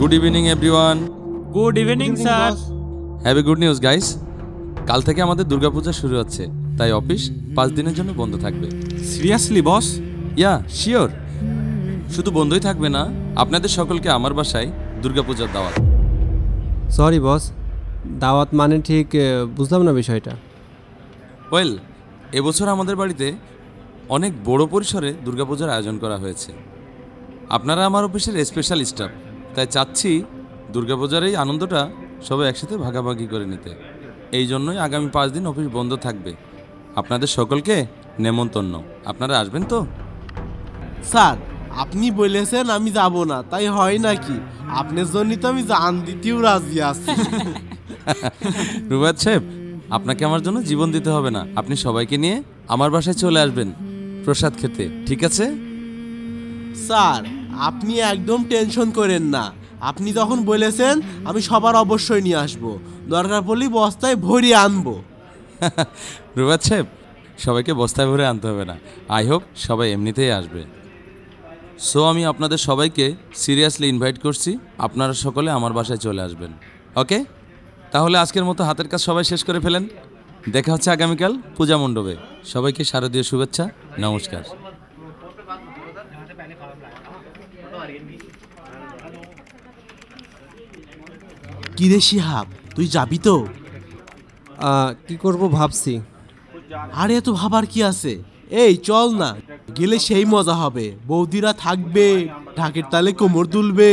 Good evening everyone. Good evening sir. Have a good news guys. কাল থেকে আমাদের দুর্গাপূজা শুরু হচ্ছে, তাই অফিস 5 দিনের জন্য বন্ধ থাকবে। Seriously boss? Yeah sure. শুধু বন্ধই থাকবে না, আপনাদের সকলকে আমার বাসায় দুর্গাপূজার দাওয়াত। সরি বস, দাওয়াত মানে ঠিক বুঝলাম না বিষয়টা। ওয়েল, এবছর আমাদের বাড়িতে অনেক বড় পরিসরে দুর্গাপূজার আয়োজন করা হয়েছে। আপনারা আমার অফিসের স্পেশাল স্টাফ, তাই চাচ্ছি দুর্গাপূজার এই আনন্দটা সবাই একসাথে ভাগাভাগি করে নিতে। এই জন্যই আগামী 5 দিন অফিস বন্ধ থাকবে। আপনাদের সকলকে নেমন্তন্ন। আপনারা আসবেন তো? স্যার, আপনি বলেছেন আমি যাব না, তাই হয় নাকি? আপনার জন্যই তো আমি জান দিতেও রাজি আছি। রুবাত সাহেব, আপনাকে আমার জন্য জীবন দিতে হবে না। আপনি সবাইকে নিয়ে আমার বাসায় চলে আসবেন প্রসাদ খেতে, ঠিক আছে? স্যার, আপনি একদম টেনশন করেন না। আপনি যখন বলেছেন আমি সবার অবশ্যই নিয়ে আসবো, দরকার পড়লে বস্তায় ভরিয়ে আনবো। রুবাত সাহেব, সবাইকে বস্তায় ভরে আনতে হবে না। আই হোপ সবাই এমনিতেই আসবে। সো আমি আপনাদের সবাইকে সিরিয়াসলি ইনভাইট করছি, আপনারা সকলে আমার বাসায় চলে আসবেন। ওকে, তাহলে আজকের মতো হাতের কাজ সবাই শেষ করে ফেলেন। দেখা হচ্ছে আগামীকাল পূজা মণ্ডপে। সবাইকে শারদীয় শুভেচ্ছা, নমস্কার। কি রে শিহাব, তুই যাবি তো? কি করব ভাবছি। আরে এত ভাবার কি আছে? এই চল না, গেলে সেই মজা হবে। বৌদিরা থাকবে, ঢাকের তালে কোমর দুলবে,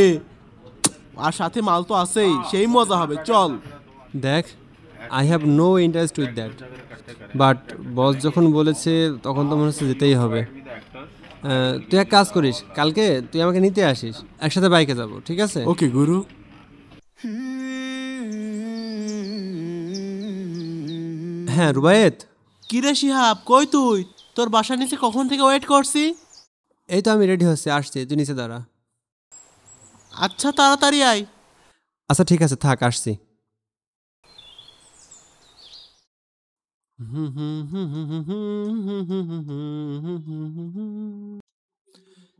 আর সাথে মাল তো আছেই, সেই মজা হবে। চল। দেখ, I have no interest with that, but boss যখন বলেছে তখন তো মনে হচ্ছে যেতেই হবে। তুই এক কাজ করিস, কালকে তুই আমাকে নিতে আসিস, একসাথে বাইকে যাব, ঠিক আছে? ওকে গুরু। হ্যাঁ রুবায়েত। কি রে শিহাব, কই তুই? তোর বাসার নিচে কখন থেকে ওয়েট করছি। এই তো আমি রেডি হচ্ছি, আসছি, তুই নিচে দাঁড়া। আচ্ছা তাড়াতাড়ি আয়। আচ্ছা ঠিক আছে, থাক, আসছি।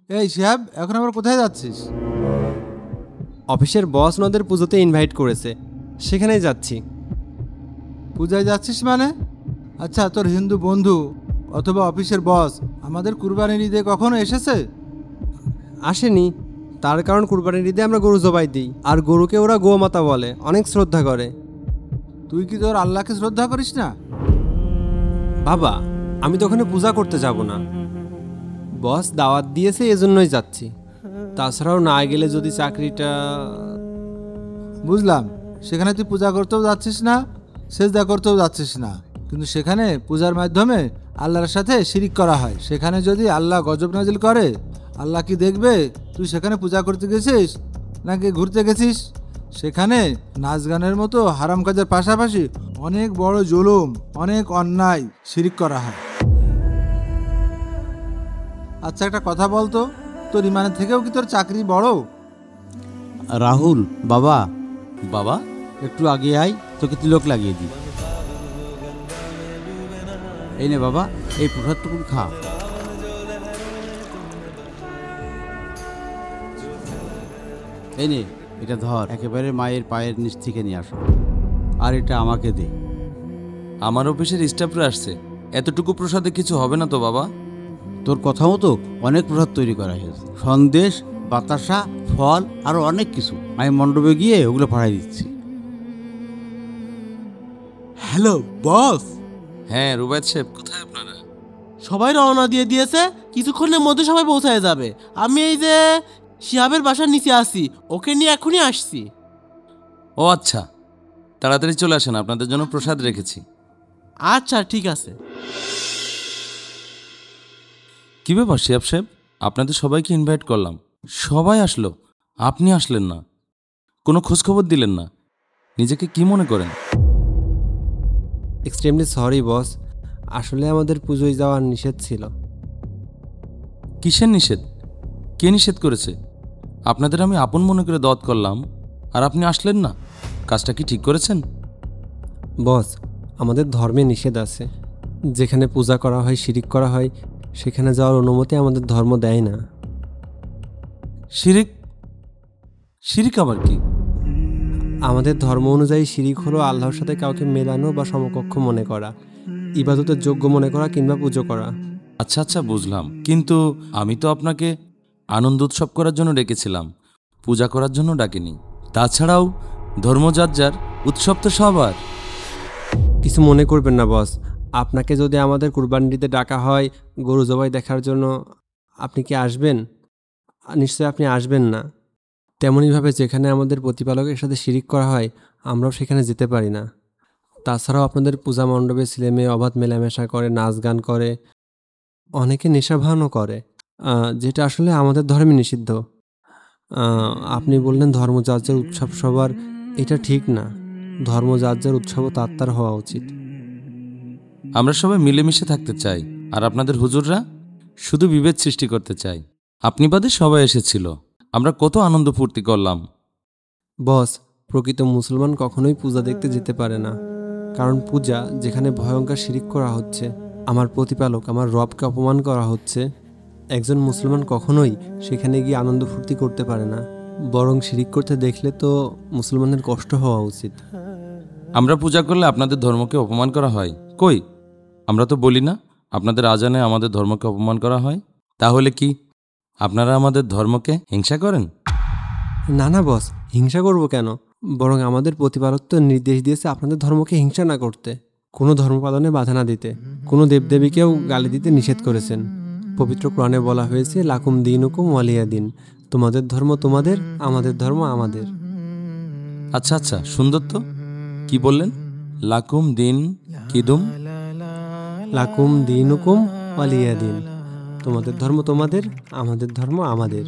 এই শিহাব, এখন আবার কোথায় যাচ্ছিস? অফিসের বস নদের পুজোতে ইনভাইট করেছে, সেখানেই যাচ্ছি। পূজায় যাচ্ছিস মানে? আচ্ছা, তোর হিন্দু বন্ধু অথবা অফিসের বস আমাদের কুরবানির ঈদে কখনো এসেছে? আসেনি, তার কারণ কুরবানির ঈদে আমরা গরু জবাই দিই, আর গরুকে ওরা গোমাতা বলে, অনেক শ্রদ্ধা করে। তুই কি তোর আল্লাহকে শ্রদ্ধা করিস না? বাবা, আমি তো ওখানে পূজা করতে যাব না, বস দাওয়াত দিয়েছে, এজন্যই যাচ্ছি। তাছাড়াও না গেলে যদি চাকরিটা... বুঝলাম, সেখানে তুই পূজা করতেও যাচ্ছিস না, সেজদা করতেও যাচ্ছিস না, কিন্তু সেখানে পূজার মাধ্যমে আল্লাহর সাথে শিরিক করা হয়। সেখানে যদি আল্লাহ গজব নাজিল করে, আল্লাহ কি দেখবে তুই সেখানে পূজা করতে গেছিস নাকি ঘুরতে গেছিস? সেখানে নাচ গানের মতো হারাম কাজের পাশাপাশি অনেক বড় জুলুম, অনেক অন্যায় শিরিক করা হয়। আচ্ছা একটা কথা বলতো, তোর ইমানের থেকেও কি তোর চাকরি বড়? রাহুল বাবা, বাবা একটু আগে আয়, তোকে তিলক লাগিয়ে দিই। এই নে বাবা, এই প্রসাদটুকু খা। এই নে, এটা ধর, একেবারে মায়ের পায়ের নিচ থেকে নিয়ে আসো, আর এটা আমাকে দে। আমার অফিসের স্টাফরা আসছে, এতটুকু প্রসাদে কিছু হবে না তো বাবা? তোর কথা মতো অনেক প্রসাদ তৈরি করা হয়েছে, সন্দেশ, বাতাসা, ফল, আরো অনেক কিছু। আমি মণ্ডপে গিয়ে ওগুলো পাঠাই দিচ্ছি। Hello boss. হ্যাঁ রুবায়েত সাহেব, কোথায় আপনারা? সবাই রওনা দিয়ে দিয়েছে, কিছুক্ষণের মধ্যে সবাই পৌঁছায় যাবে। আমি এই যে শিহাবের বাসার নিচে আছি, ওকে নিয়ে এখনই আসছি। ও আচ্ছা, তাড়াতাড়ি চলে আসেন, আপনাদের জন্য প্রসাদ রেখেছি। আচ্ছা ঠিক আছে। কী ব্যাপার শিহাব সাহেব, আপনাদের সবাইকে ইনভাইট করলাম, সবাই আসলো, আপনি আসলেন না, কোনো খোঁজখবর দিলেন না। নিজেকে কি মনে করেন? এক্সট্রিমলি সরি বস, আসলে আমাদের পুজোয় যাওয়ার নিষেধ ছিল। কিসের নিষেধ? কে নিষেধ করেছে? আপনাদের আমি আপন মনে করে দাওয়াত করলাম, আর আপনি আসলেন না। কাজটা কি ঠিক করেছেন? বস, আমাদের ধর্মে নিষেধ আছে, যেখানে পূজা করা হয়, শিরিক করা হয়, সেখানে যাওয়ার অনুমতি আমাদের ধর্ম দেয় না। শিরিক? শিরিক আবার কি? আমাদের ধর্ম অনুযায়ী শিরিক হলো আল্লাহর সাথে কাউকে মেলানো বা সমকক্ষ মনে করা, ইবাদতের যোগ্য মনে করা কিংবা পুজো করা। আচ্ছা আচ্ছা, বুঝলাম। কিন্তু আমি তো আপনাকে আনন্দ উৎসব করার জন্য ডেকেছিলাম, পূজা করার জন্য ডাকিনি। তাছাড়াও ধর্ম যার যার, উৎসব তো সবার। কিছু মনে করবেন না বস, আপনাকে যদি আমাদের কুরবানিতে ডাকা হয় গরু জবাই দেখার জন্য, আপনি কি আসবেন? নিশ্চয়ই আপনি আসবেন না। তেমনইভাবে যেখানে আমাদের প্রতিপালকের সাথে শিরিক করা হয় আমরাও সেখানে যেতে পারি না। তাছাড়াও আপনাদের পূজা মণ্ডপে ছেলেমেয়ে অবাধ মেলামেশা করে, নাচ গান করে, অনেকে নেশাভানও করে, যেটা আসলে আমাদের ধর্মে নিষিদ্ধ। আপনি বললেন ধর্ম যার যার, উৎসব সবার, এটা ঠিক না। ধর্ম যার যার, উৎসবও তার তার হওয়া উচিত। আমরা সবাই মিলেমিশে থাকতে চাই, আর আপনাদের হুজুররা শুধু বিভেদ সৃষ্টি করতে চায়। আপনি বাদে সবাই এসেছিল, আমরা কত আনন্দ ফুর্তি করলাম। বস, প্রকৃত মুসলমান কখনোই পূজা দেখতে যেতে পারে না, কারণ পূজা যেখানে ভয়ঙ্কর শিরিক করা হচ্ছে, আমার প্রতিপালক আমার রবকে অপমান করা হচ্ছে, একজন মুসলমান কখনোই সেখানে গিয়ে আনন্দ ফুর্তি করতে পারে না। বরং শিরিক করতে দেখলে তো মুসলমানের কষ্ট হওয়া উচিত। আমরা পূজা করলে আপনাদের ধর্মকে অপমান করা হয়? কই, আমরা তো বলি না আপনাদের আজানে আমাদের ধর্মকে অপমান করা হয়। তাহলে কি আপনারা আমাদের ধর্মকে হিংসা করেন? না না বস, হিংসা করব কেন? বরং আমাদের প্রতিপালক তো নির্দেশ দিয়েছে আপনাদের ধর্মকে হিংসা না করতে, কোনো ধর্ম পালনে বাধা না দিতে, কোনো দেবদেবীকেও গালি দিতে নিষেধ করেছেন। পবিত্র কোরআনে বলা হয়েছে, লাকুম দীনুকুম ওয়ালিয়া দিন, তোমাদের ধর্ম তোমাদের, আমাদের ধর্ম আমাদের। আচ্ছা আচ্ছা, সুন্দর তো। কি বললেন? লাকুম দিন কিদুম? লাকুম দীনুকুম ওয়ালিয়া দিন, তোমাদের ধর্ম তোমাদের, আমাদের ধর্ম আমাদের।